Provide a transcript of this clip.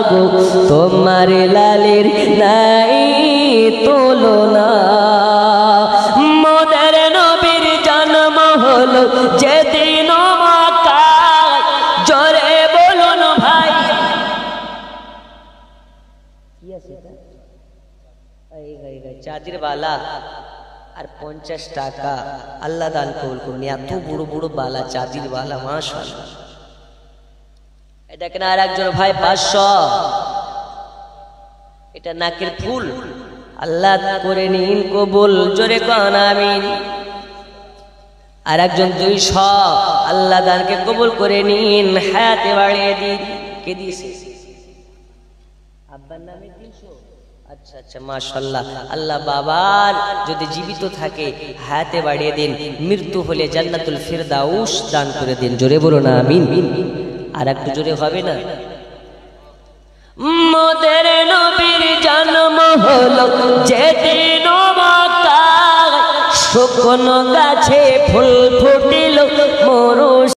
গো তোমার লালের নাই তুলনা। মোদের নবীর জন্ম হলো যেদিন মক্কায়, জোরে বলুন ভাই। কি আছে এটা? চাঁদের বালা আর 50 টাকা আল্লাহ দান কবুল করুন। এত বড় বড় বালা, চাঁদের বালা, মাশাআল্লাহ। দেখেন আর একজন ভাই 500, এটা নাকের ফুল, আল্লাহ করে নিন কবুল, জোরে কোন আমিন। আর একজন 200, আল্লাহ দানকে কবুল করে নিন, হায়াতে বাড়িয়ে দিন। কে দিয়েছে? আব্বার নামে 300। আচ্ছা আচ্ছা, মাশাআল্লাহ। আল্লাহ বাবার যদি জীবিত থাকে হায়াতে বাড়িয়ে দিন, মৃত্যু হলে জান্নাতুল ফিরদাউস দান করে দিন, জোরে বলুন আমিন। আর একটু জোরে হবে না? মোদের নবীর জন্ম হলো যেদিন মক্কায়, শুকনো গাছে ফুল ফুটিল মরু